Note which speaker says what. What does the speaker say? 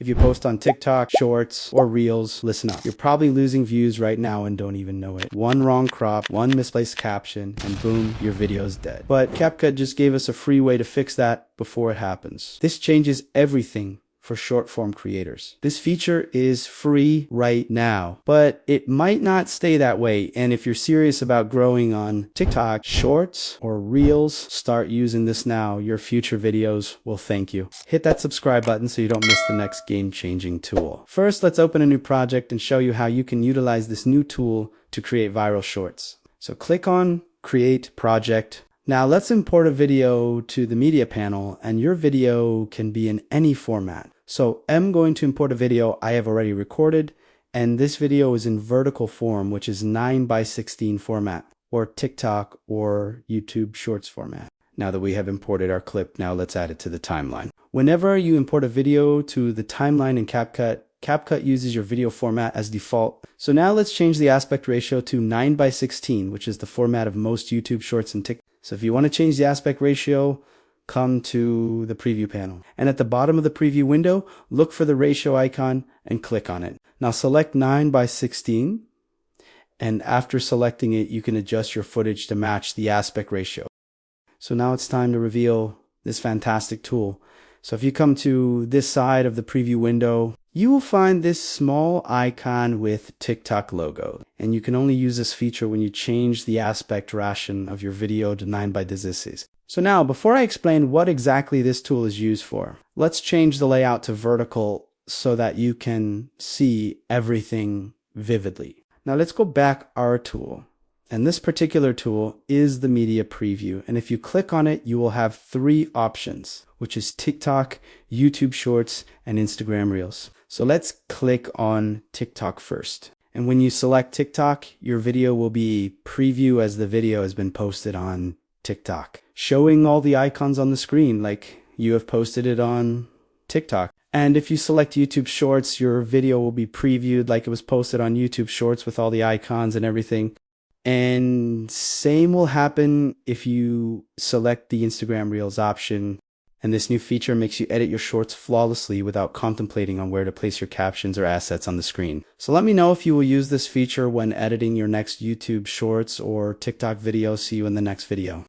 Speaker 1: If you post on TikTok, Shorts, or Reels, listen up. You're probably losing views right now and don't even know it. One wrong crop, one misplaced caption, and boom, your video's dead. But CapCut just gave us a free way to fix that before it happens. This changes everything for short form creators. This feature is free right now, but it might not stay that way. And if you're serious about growing on TikTok, Shorts, or Reels, start using this now. Your future videos will thank you. Hit that subscribe button so you don't miss the next game-changing tool. First, let's open a new project and show you how you can utilize this new tool to create viral shorts. So click on Create Project. Now let's import a video to the media panel, and your video can be in any format. So I'm going to import a video I have already recorded, and this video is in vertical form, which is 9:16 format, or TikTok or YouTube Shorts format. Now that we have imported our clip, now let's add it to the timeline. Whenever you import a video to the timeline in CapCut, CapCut uses your video format as default. So now let's change the aspect ratio to 9:16, which is the format of most YouTube Shorts and TikTok. So if you want to change the aspect ratio, come to the preview panel. And at the bottom of the preview window, look for the ratio icon and click on it. Now select 9:16. And after selecting it, you can adjust your footage to match the aspect ratio. So now it's time to reveal this fantastic tool. So if you come to this side of the preview window, you will find this small icon with TikTok logo. And you can only use this feature when you change the aspect ratio of your video to 9:16. So now, before I explain what exactly this tool is used for, let's change the layout to vertical so that you can see everything vividly. Now let's go back our tool. And this particular tool is the media preview. And if you click on it, you will have three options, which is TikTok, YouTube Shorts, and Instagram Reels. So let's click on TikTok first. And when you select TikTok, your video will be preview as the video has been posted on TikTok, showing all the icons on the screen like you have posted it on TikTok. And if you select YouTube Shorts, your video will be previewed like it was posted on YouTube Shorts with all the icons and everything. And same will happen if you select the Instagram Reels option. And this new feature makes you edit your shorts flawlessly without contemplating on where to place your captions or assets on the screen. So let me know if you will use this feature when editing your next YouTube Shorts or TikTok video. See you in the next video.